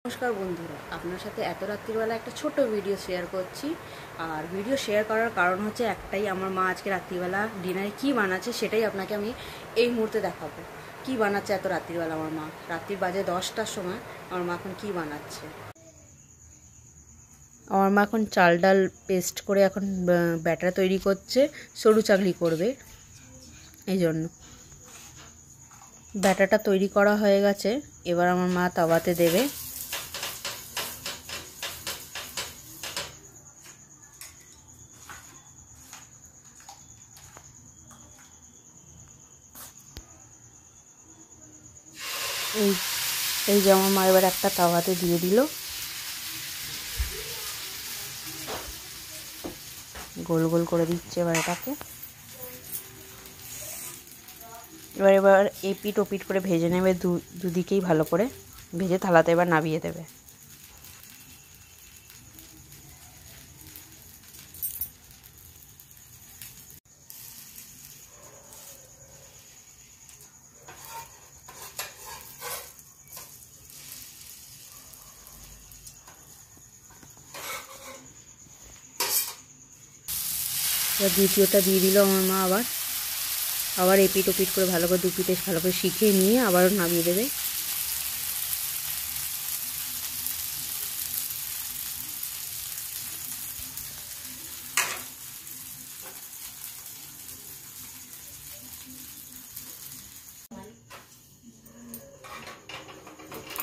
নমস্কার বন্ধুরা, আপনার সাথে এত রাত্রিবেলা একটা ছোট ভিডিও শেয়ার করছি। আর ভিডিও শেয়ার করার কারণ হচ্ছে একটাই, আমার মা আজকে রাত্রিবেলা ডিনারে কি বানাচ্ছে সেটাই আপনাকে আমি এই মুহূর্তে দেখাবো। কি বানাচ্ছে এত রাত্রিবেলা আমার মা, রাত্রির বাজে 10টার সময় আমার মা এখন কি বানাচ্ছে। আমার মা এখন চাল ডাল পেস্ট করে এখন ব্যাটার তৈরি করছে, সরু চাকলি করবে। এই জন্য ব্যাটারটা তৈরি করা হয়ে গেছে, এবার আমার মা তাওয়াতে দেবে। এই যে আমার মা এবার একটা তাওয়াতে দিয়ে দিল, গোল গোল করে দিচ্ছে এবার এটাকে। এবার এপিট ওপিট করে ভেজে নেবে, দুদিকেই ভালো করে ভেজে থালাতে এবার নামিয়ে দেবে। এবার দ্বিতীয়টা দিয়ে দিল আমার মা, আবার এপিট ওপিট করে ভালো করে দুপিটে ভালো করে শিখে নিয়ে আবারও নামিয়ে দেবে।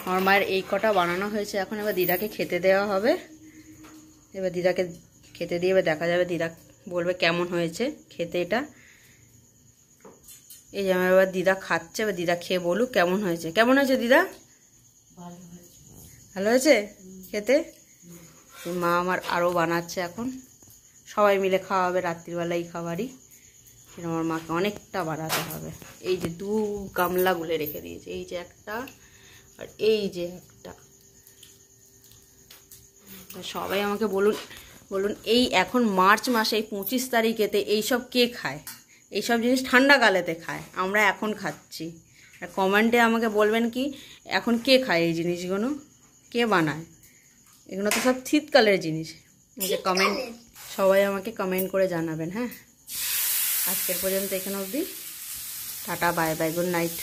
আমার মায়ের এই কটা বানানো হয়েছে, এখন এবার দিদাকে খেতে দেওয়া হবে। এবার দিদাকে খেতে দিয়ে এবার দেখা যাবে, দিদা বলবে কেমন হয়েছে খেতে এটা। এই যে আমার এবার দিদা খাচ্ছে, এবার দিদা খেয়ে বলুক কেমন হয়েছে। কেমন হয়েছে দিদা? ভালো হয়েছে খেতে। মা আমার আরও বানাচ্ছে, এখন সবাই মিলে খাওয়া হবে রাত্রিবেলা এই খাবারই। আমার মাকে অনেকটা বানাতে হবে। এই যে 2 গামলা গুলে রেখে দিয়েছে, এই যে একটা আর এই যে একটা। সবাই আমাকে বলুন এই এখন মার্চ মাসে এই 25 তারিখেতে এইসব কে খায়? এইসব জিনিস ঠান্ডাকালেতে খায়, আমরা এখন খাচ্ছি। আর কমেন্টে আমাকে বলবেন কি এখন কে খায় এই জিনিসগুলো, কে বানায়? এগুলো তো সব শীতকালের জিনিস। যে কমেন্ট সবাই আমাকে কমেন্ট করে জানাবেন। হ্যাঁ, আজকের পর্যন্ত এখানে অবধি। Tata, bye bye, good night.